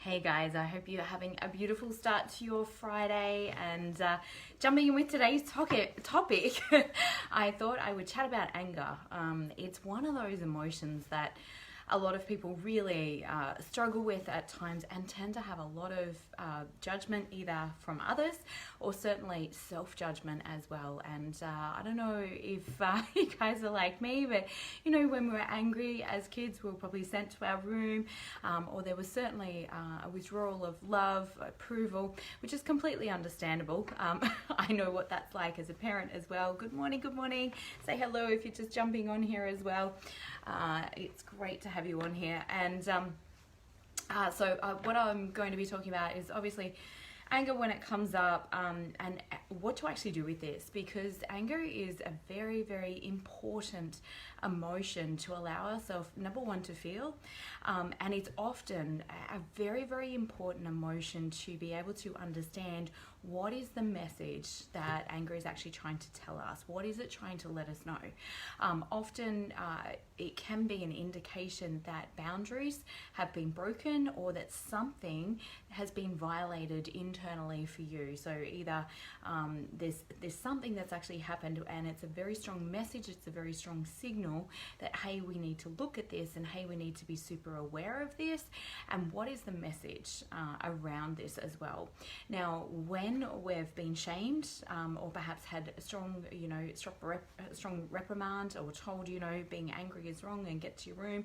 Hey guys, I hope you're having a beautiful start to your Friday and jumping in with today's topic, I thought I would chat about anger. It's one of those emotions that a lot of people really struggle with at times and tend to have a lot of judgment either from others or certainly self-judgment as well. And I don't know if you guys are like me, but you know, when we were angry as kids, we were probably sent to our room, or there was certainly a withdrawal of love, approval, which is completely understandable. I know what that's like as a parent as well. Good morning, good morning. Say hello if you're just jumping on here as well. It's great to have you on here. And so what I'm going to be talking about is obviously anger when it comes up, and what to actually do with this, because anger is a very, very important emotion to allow ourselves, number one, to feel, and it's often a very, very important emotion to be able to understand what is the message that anger is actually trying to tell us. What is it trying to let us know? Often it can be an indication that boundaries have been broken or that something has been violated internally for you. So either there's something that's actually happened and it's a very strong message, it's a very strong signal that, hey, we need to look at this, and hey, we need to be super aware of this, and what is the message around this as well. Now, when we've been shamed, or perhaps had a strong, strong reprimand, or told, being angry is wrong and get to your room,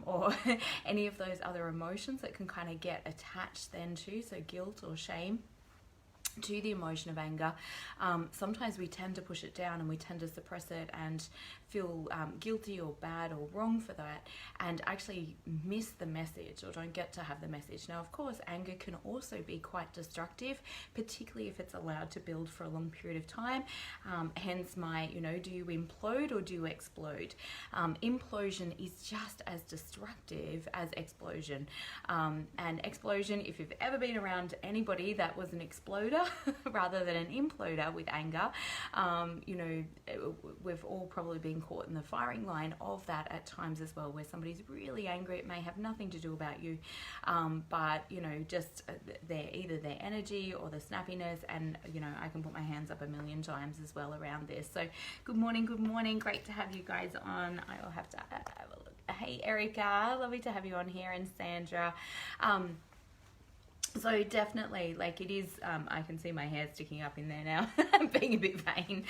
or any of those other emotions that can kind of get attached then to, so guilt or shame to the emotion of anger, sometimes we tend to push it down and we tend to suppress it and feel guilty or bad or wrong for that, and actually miss the message or don't get to have the message. Now, of course, anger can also be quite destructive, particularly if it's allowed to build for a long period of time. Hence my, do you implode or do you explode? Implosion is just as destructive as explosion. And explosion, if you've ever been around anybody that was an exploder rather than an imploder with anger, we've all probably been caught in the firing line of that at times as well, where somebody's really angry. It may have nothing to do about you, but just either their energy or the snappiness, and I can put my hands up a million times as well around this. So good morning, great to have you guys on. I'll have to have a look. Hey Erica, lovely to have you on here, and Sandra. So definitely, like, it is, I can see my hair sticking up in there now. I'm being a bit vain.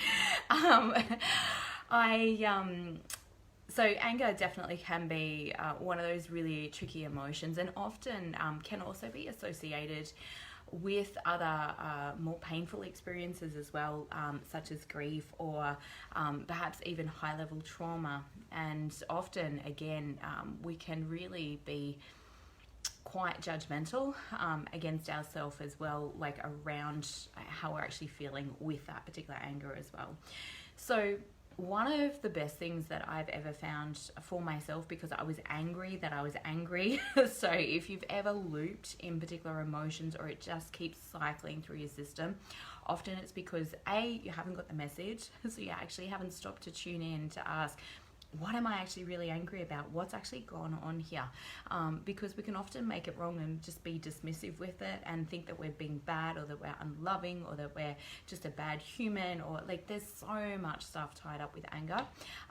So anger definitely can be one of those really tricky emotions, and often can also be associated with other more painful experiences as well, such as grief or perhaps even high-level trauma. And often, again, we can really be quite judgmental against ourselves as well, like around how we're actually feeling with that particular anger as well. So one of the best things that I've ever found for myself, because I was angry that I was angry, so if you've ever looped in particular emotions or it just keeps cycling through your system, often it's because A, you haven't got the message, so you actually haven't stopped to tune in to ask, what am I actually really angry about? What's actually gone on here? Because we can often make it wrong and just be dismissive with it and think that we're being bad, or that we're unloving, or that we're just a bad human, or like there's so much stuff tied up with anger.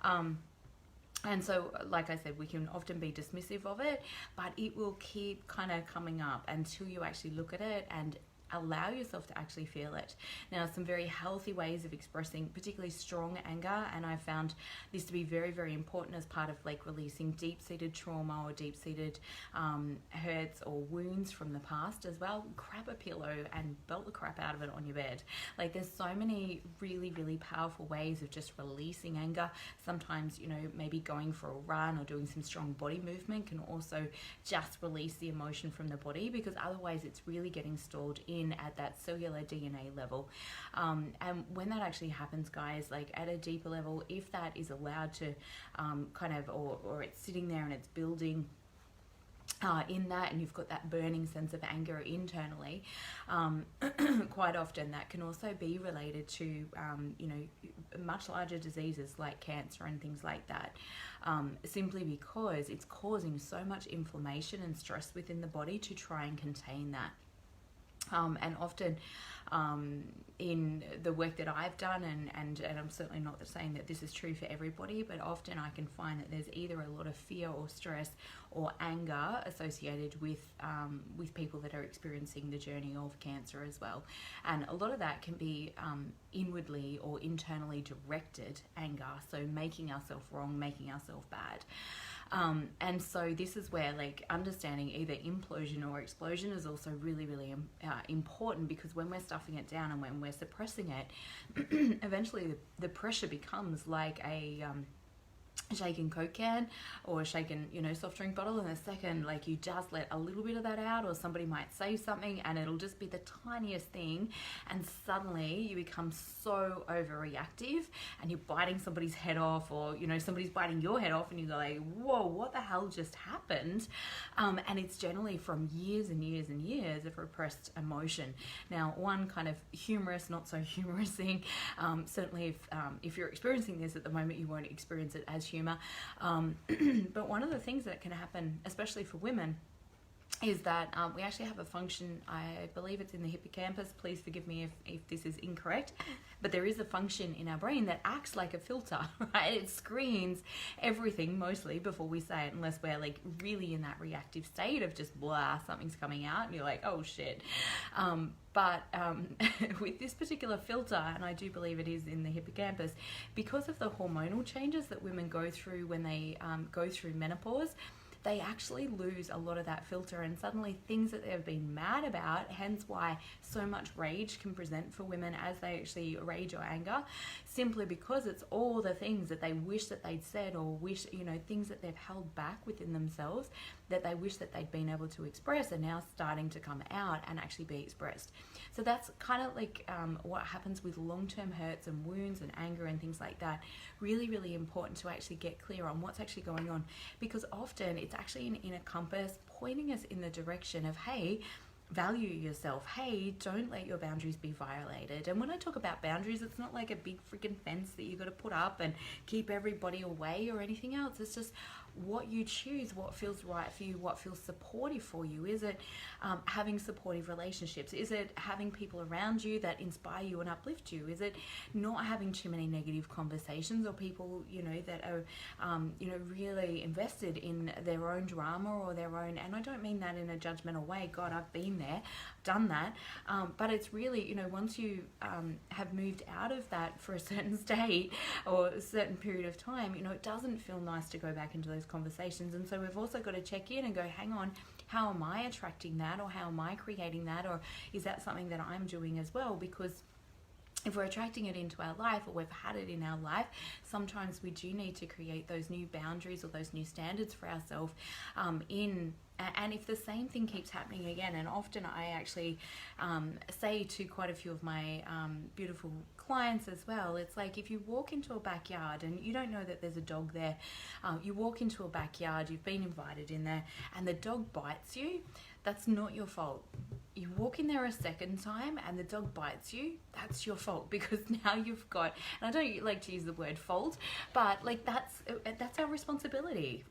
And so, like I said, we can often be dismissive of it, but it will keep kind of coming up until you actually look at it and allow yourself to actually feel it. Now, some very healthy ways of expressing particularly strong anger, and I found this to be very, very important as part of like releasing deep-seated trauma or deep-seated hurts or wounds from the past as well. Grab a pillow and belt the crap out of it on your bed. Like, there's so many really, really powerful ways of just releasing anger. Sometimes, maybe going for a run or doing some strong body movement can also just release the emotion from the body, because otherwise it's really getting stored in at that cellular DNA level. And when that actually happens, guys, like at a deeper level, if that is allowed to or it's sitting there and it's building in that, and you've got that burning sense of anger internally, quite often that can also be related to, you know, much larger diseases like cancer and things like that, simply because it's causing so much inflammation and stress within the body to try and contain that. And often in the work that I've done, and I'm certainly not saying that this is true for everybody, but often I can find that there's either a lot of fear or stress or anger associated with people that are experiencing the journey of cancer as well. And a lot of that can be inwardly or internally directed anger, so making ourselves wrong, making ourselves bad. And so this is where, like, understanding either implosion or explosion is also really, really important, because when we're stuffing it down and when we're suppressing it, eventually the pressure becomes like a shaken Coke can or a shaken, you know, soft drink bottle, and the second, like, you just let a little bit of that out, or somebody might say something and it'll just be the tiniest thing, and suddenly you become so overreactive and you're biting somebody's head off, or, you know, somebody's biting your head off, and you're like, whoa, what the hell just happened? And it's generally from years and years and years of repressed emotion. Now, one kind of humorous, not so humorous thing, certainly if you're experiencing this at the moment, you won't experience it as humor, but one of the things that can happen, especially for women, is that we actually have a function, I believe it's in the hippocampus, please forgive me if this is incorrect, but there is a function in our brain that acts like a filter, right? It screens everything mostly before we say it, unless we're like really in that reactive state of just blah, something's coming out and you're like, oh shit. But with this particular filter, and I do believe it is in the hippocampus, because of the hormonal changes that women go through when they go through menopause, they actually lose a lot of that filter, and suddenly things that they've been mad about, hence why so much rage can present for women as they actually rage or anger, simply because it's all the things that they wish that they'd said, or wish, you know, things that they've held back within themselves that they wish that they'd been able to express are now starting to come out and actually be expressed. So that's kind of like what happens with long-term hurts and wounds and anger and things like that. Really, really important to actually get clear on what's actually going on, because often it's actually an inner compass pointing us in the direction of, hey, value yourself. Hey, don't let your boundaries be violated. And when I talk about boundaries, it's not like a big freaking fence that you got to put up and keep everybody away or anything else. It's just what you choose, what feels right for you, what feels supportive for you. Is it having supportive relationships? Is it having people around you that inspire you and uplift you? Is it not having too many negative conversations, or people, you know, that are, you know, really invested in their own drama or their own, and I don't mean that in a judgmental way. God, I've been there, done that. But it's really, you know, once you have moved out of that for a certain state or a certain period of time, you know, it doesn't feel nice to go back into those conversations. And so we've also got to check in and go, hang on, how am I attracting that, or how am I creating that, or is that something that I'm doing as well? Because if we're attracting it into our life, or we've had it in our life, sometimes we do need to create those new boundaries or those new standards for ourselves and if the same thing keeps happening again, and often I actually say to quite a few of my beautiful clients as well, it's like if you walk into a backyard and you don't know that there's a dog there, you walk into a backyard, you've been invited in there, and the dog bites you, that's not your fault. You walk in there a second time and the dog bites you, that's your fault, because now you've got, and I don't like to use the word fault, but like that's our responsibility,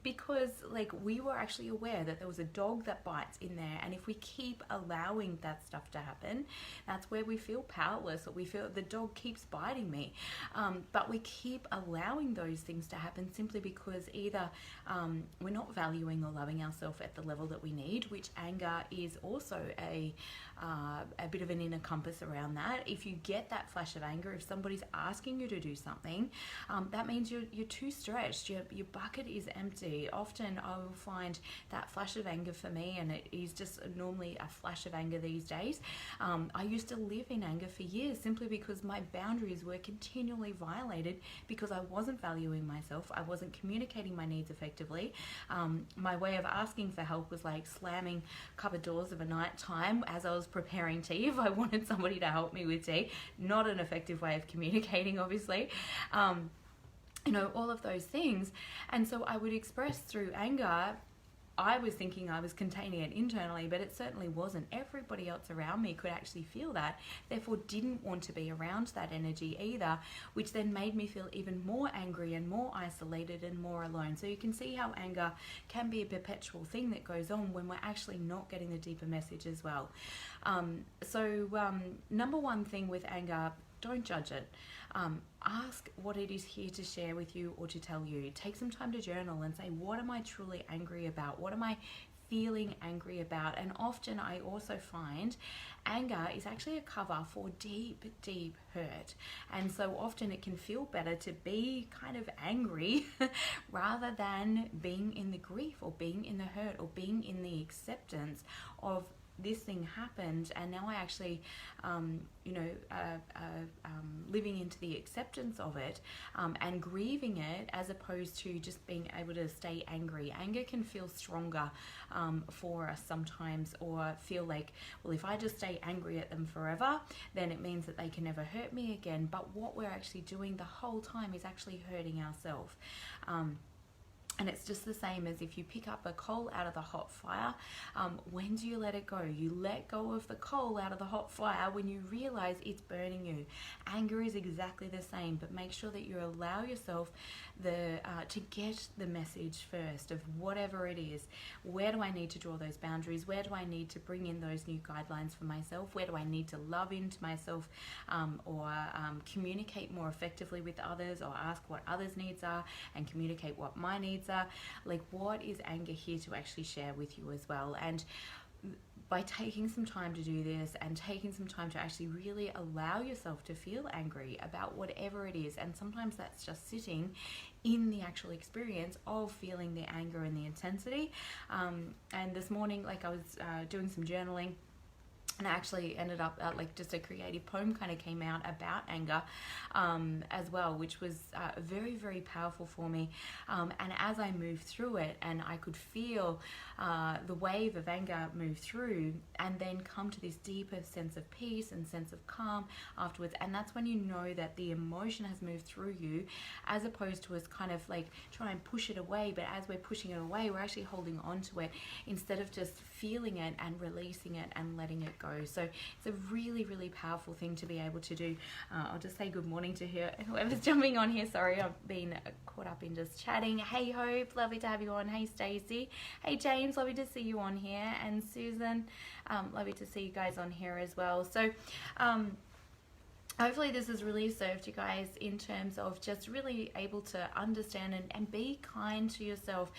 because like we were actually aware that there was a dog that bites in there, and if we keep allowing that stuff to happen, that's where we feel powerless, or we feel the dog keeps biting me, but we keep allowing those things to happen simply because either we're not valuing or loving ourselves at the level that we need, which anger is also a bit of an inner compass around that. If you get that flash of anger, if somebody's asking you to do something, that means you're too stretched, your bucket is empty. Often I will find that flash of anger for me, and it is just normally a flash of anger these days. I used to live in anger for years simply because my boundaries were continually violated, because I wasn't valuing myself, I wasn't communicating my needs effectively. My way of asking for help was like slamming cupboard doors of a night time as I was preparing tea if I wanted somebody to help me with tea. Not an effective way of communicating, obviously. You know, all of those things. And so I would express through anger I was thinking I was containing it internally, but it certainly wasn't. Everybody else around me could actually feel that, therefore didn't want to be around that energy either, which then made me feel even more angry and more isolated and more alone. So you can see how anger can be a perpetual thing that goes on when we're actually not getting the deeper message as well. Number one thing with anger, don't judge it. Ask what it is here to share with you or to tell you. Take some time to journal and say, what am I truly angry about? What am I feeling angry about? And often I also find anger is actually a cover for deep, deep hurt. And so often it can feel better to be kind of angry rather than being in the grief or being in the hurt or being in the acceptance of this thing happened, and now I actually living into the acceptance of it and grieving it, as opposed to just being able to stay angry. Anger can feel stronger for us sometimes, or feel like, well, if I just stay angry at them forever, then it means that they can never hurt me again. But what we're actually doing the whole time is actually hurting ourselves. And it's just the same as if you pick up a coal out of the hot fire. When do you let it go? You let go of the coal out of the hot fire when you realize it's burning you. Anger is exactly the same, but make sure that you allow yourself to get the message first of whatever it is. Where do I need to draw those boundaries? Where do I need to bring in those new guidelines for myself? Where do I need to love into myself or communicate more effectively with others, or ask what others' needs are and communicate what my needs are? Like, what is anger here to actually share with you as well? And by taking some time to do this and taking some time to actually really allow yourself to feel angry about whatever it is, and sometimes that's just sitting in the actual experience of feeling the anger and the intensity. And this morning, like, I was doing some journaling, and I actually ended up like just a creative poem kind of came out about anger as well, which was very, very powerful for me. And as I moved through it, and I could feel the wave of anger move through, and then come to this deeper sense of peace and sense of calm afterwards. And that's when you know that the emotion has moved through you, as opposed to us kind of like try and push it away. But as we're pushing it away, we're actually holding on to it instead of just feeling it and releasing it and letting it go. So it's a really, really powerful thing to be able to do. I'll just say good morning to whoever's jumping on here. Sorry, I've been caught up in just chatting. Hey Hope, lovely to have you on. Hey Stacey. Hey James, lovely to see you on here. And Susan, lovely to see you guys on here as well. So hopefully this has really served you guys in terms of just really able to understand and be kind to yourself.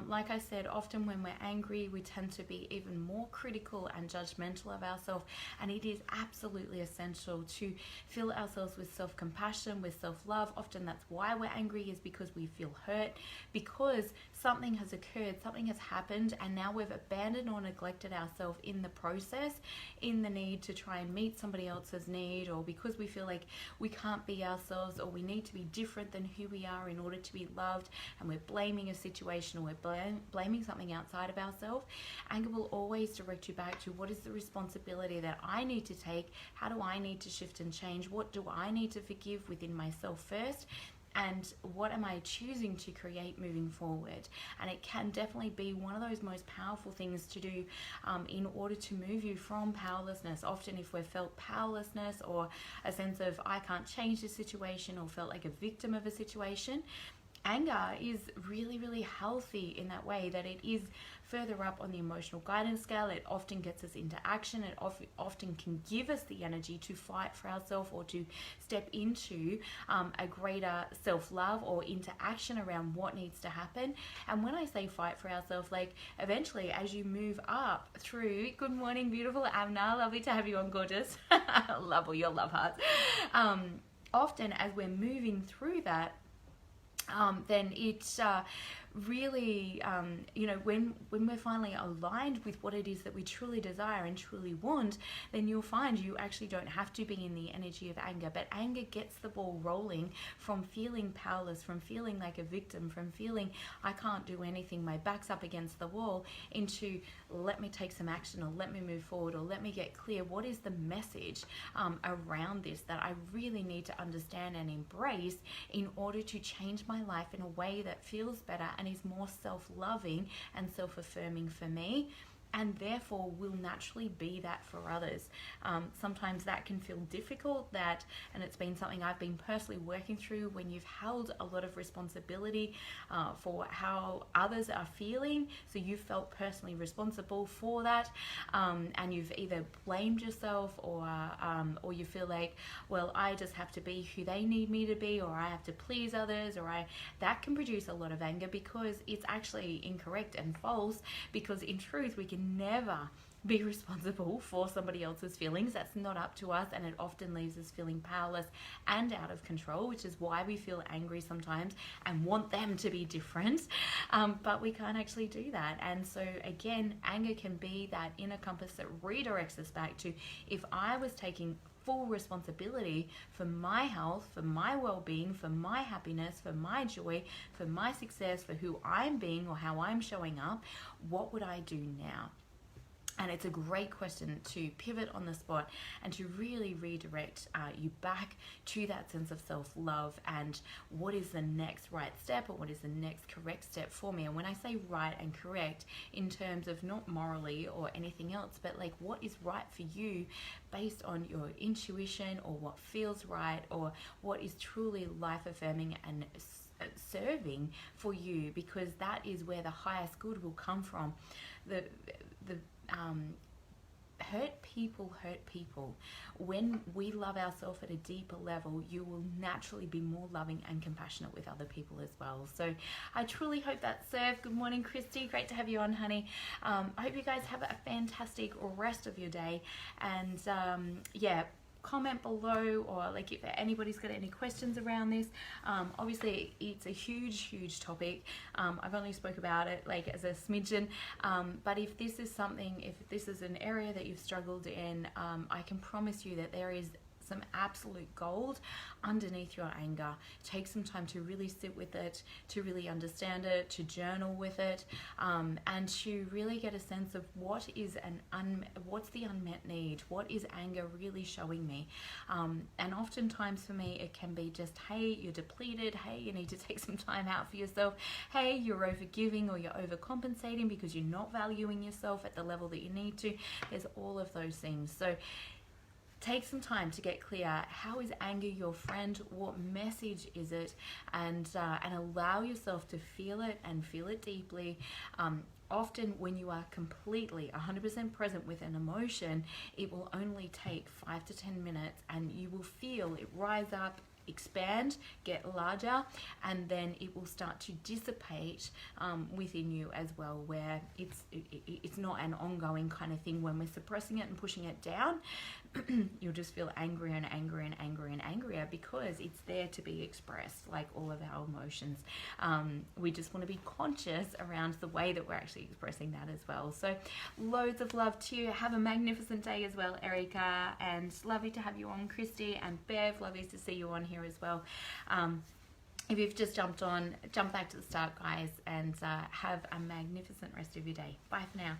Like I said, often when we're angry, we tend to be even more critical and judgmental of ourselves, and it is absolutely essential to fill ourselves with self-compassion, with self-love. Often that's why we're angry, is because we feel hurt, because something has occurred, something has happened, and now we've abandoned or neglected ourselves in the process, in the need to try and meet somebody else's need, or because we feel like we can't be ourselves, or we need to be different than who we are in order to be loved, and we're blaming a situation, or we're blaming something outside of ourselves. Anger will always direct you back to, what is the responsibility that I need to take? How do I need to shift and change? What do I need to forgive within myself first? And what am I choosing to create moving forward? And it can definitely be one of those most powerful things to do in order to move you from powerlessness. Often if we've felt powerlessness, or a sense of I can't change the situation, or felt like a victim of a situation, anger is really, really healthy in that way, that it is further up on the emotional guidance scale. It often gets us into action. It often can give us the energy to fight for ourselves, or to step into a greater self-love, or into action around what needs to happen. And when I say fight for ourselves, like eventually as you move up through, good morning, beautiful Amna, lovely to have you on, gorgeous. Love all your love hearts. Often as we're moving through that, then it's really, when we're finally aligned with what it is that we truly desire and truly want, then you'll find you actually don't have to be in the energy of anger. But anger gets the ball rolling from feeling powerless, from feeling like a victim, from feeling I can't do anything, my back's up against the wall, into let me take some action, or let me move forward, or let me get clear. What is the message around this that I really need to understand and embrace in order to change my life in a way that feels better and is more self-loving and self-affirming for me, and therefore will naturally be that for others. Sometimes that can feel difficult, and it's been something I've been personally working through when you've held a lot of responsibility for how others are feeling. So you've felt personally responsible for that, and you've either blamed yourself or you feel like, well, I just have to be who they need me to be, or I have to please others, that can produce a lot of anger, because it's actually incorrect and false, because in truth we can never be responsible for somebody else's feelings. That's not up to us, and it often leaves us feeling powerless and out of control, which is why we feel angry sometimes and want them to be different, but we can't actually do that. And so again, anger can be that inner compass that redirects us back to, if I was taking full responsibility for my health, for my well-being, for my happiness, for my joy, for my success, for who I'm being or how I'm showing up, what would I do now? And it's a great question to pivot on the spot and to really redirect you back to that sense of self-love, and what is the next right step, or what is the next correct step for me. And when I say right and correct, in terms of not morally or anything else, but like what is right for you based on your intuition, or what feels right, or what is truly life-affirming and serving for you, because that is where the highest good will come from. The hurt people. When we love ourselves at a deeper level, you will naturally be more loving and compassionate with other people as well. So I truly hope that served. Good morning, Christy. Great to have you on, honey. I hope you guys have a fantastic rest of your day. And comment below, or like if anybody's got any questions around this. Obviously it's a huge topic. I've only spoke about it like as a smidgen, but if this is an area that you've struggled in, I can promise you that there is some absolute gold underneath your anger. Take some time to really sit with it, to really understand it, to journal with it, and to really get a sense of what's the unmet need, what is anger really showing me. And oftentimes for me it can be just, hey, you're depleted, hey, you need to take some time out for yourself, hey, you're overgiving or you're overcompensating because you're not valuing yourself at the level that you need to. There's all of those things. So take some time to get clear. How is anger your friend? What message is it? And allow yourself to feel it, and feel it deeply. Often when you are completely 100% present with an emotion, it will only take 5 to 10 minutes, and you will feel it rise up, expand, get larger, and then it will start to dissipate within you as well, where it's not an ongoing kind of thing. When we're suppressing it and pushing it down, you'll just feel angrier and angrier and angrier and angrier, because it's there to be expressed, like all of our emotions. We just want to be conscious around the way that we're actually expressing that as well. So loads of love to you. Have a magnificent day as well, Erica, and lovely to have you on, Christy, and Bev, lovely to see you on here as well. If you've just jumped on, jump back to the start, guys, and have a magnificent rest of your day. Bye for now.